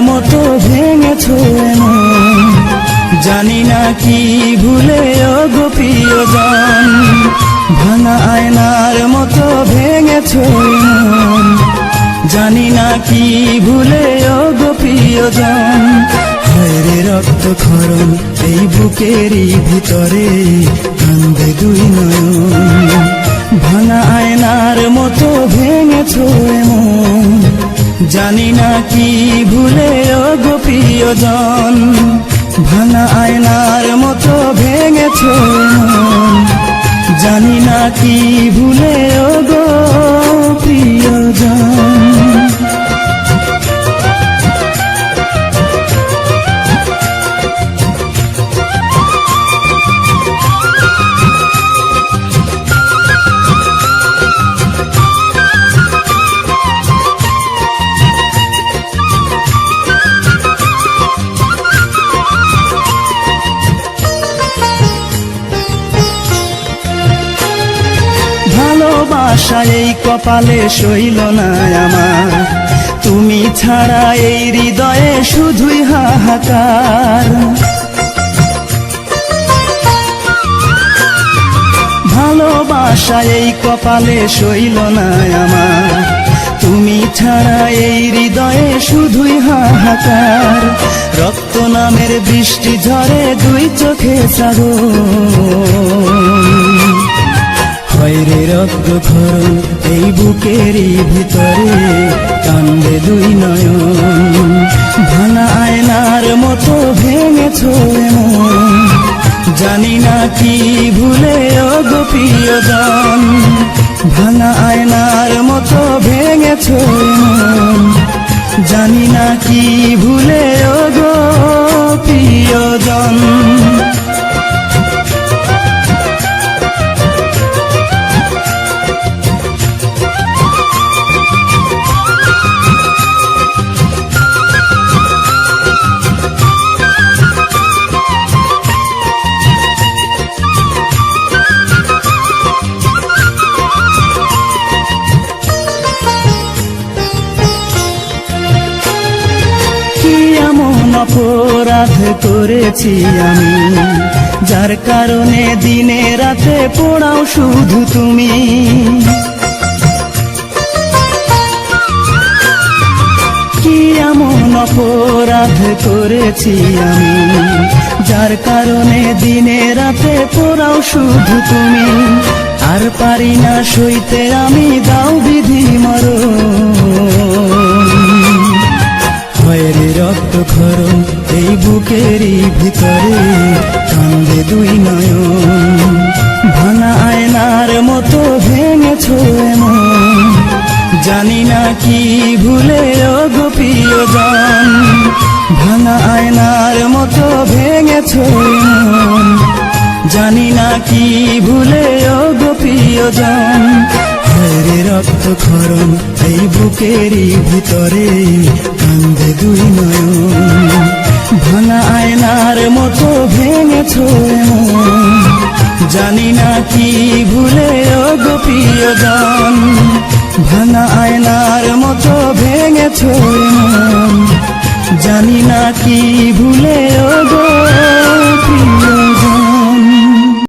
মতো ভেঙেছো এমন, জানি না কি ভুলে গো প্রিয়জন। ভাঙা আয়নার মতো ভেঙেছো এমন, জানি না কি ভুলে গো প্রিয়জন। হায়রে রক্তক্ষরণ এই বুকেরই ভিতরে, কান্দে দুই নয়ন। ভাঙা আয়নার মতো ভেঙেছো এমন, জানি না কি ভুলে গো প্রিয়জন। ভাঙা আয়নার মতো ভেঙেছো এমন, জানি না কি ভুলে গো প্রিয়জন। ভালোবাসা এই কপালে সইল না আমার, তুমি ছাড়া এই হৃদয়ে শুধুই হাহাকার। ভালোবাসা এই কপালে সইল না আমার, তুমি ছাড়া এই হৃদয়ে শুধুই হাহাকার। রক্ত নামের বৃষ্টি ঝরে দুই চোখে সাগর, হায়রে রক্তক্ষরণ এই বুকেরই ভিতরে, কান্দে দুই নয়ন। ভাঙা আয়নার মতো ভেঙেছো এমন, জানি না কি ভুলে গো প্রিয়জন। ভাঙা আয়নার মতো ভেঙেছো এমন, জানি না কি ভুলে গো প্রিয়জন। অপরাধ করেছি আমি, যার কারণে দিনে রাতে পোড়াও শুধু তুমি। কি এমন অপরাধ করেছি আমি, যার কারণে দিনে রাতে পোড়াও শুধু তুমি। আর পারি না সইতে আমি, দাও বিধি মরণ। হায়রে রক্তক্ষরণ এই বুকেরই ভিতরে, কান্দে দুই নয়ন। ভাঙা আয়নার মতো ভেঙেছো এমন, জানি না কি ভুলে গো প্রিয়জন। ভাঙা আয়নার মতো ভেঙেছো এমন, জানি না কি ভুলে গো প্রিয়জন। হায়রে রক্তক্ষরণ এই বুকেরই ভিতরে, কান্দে দুই নয়ন। ভাঙা আয়নার মতো ভেঙেছো এমন, জানি না কি ভুলে গো প্রিয়জন। ভাঙা আয়নার মতো ভেঙেছো এমন, জানি না কি ভুলে গো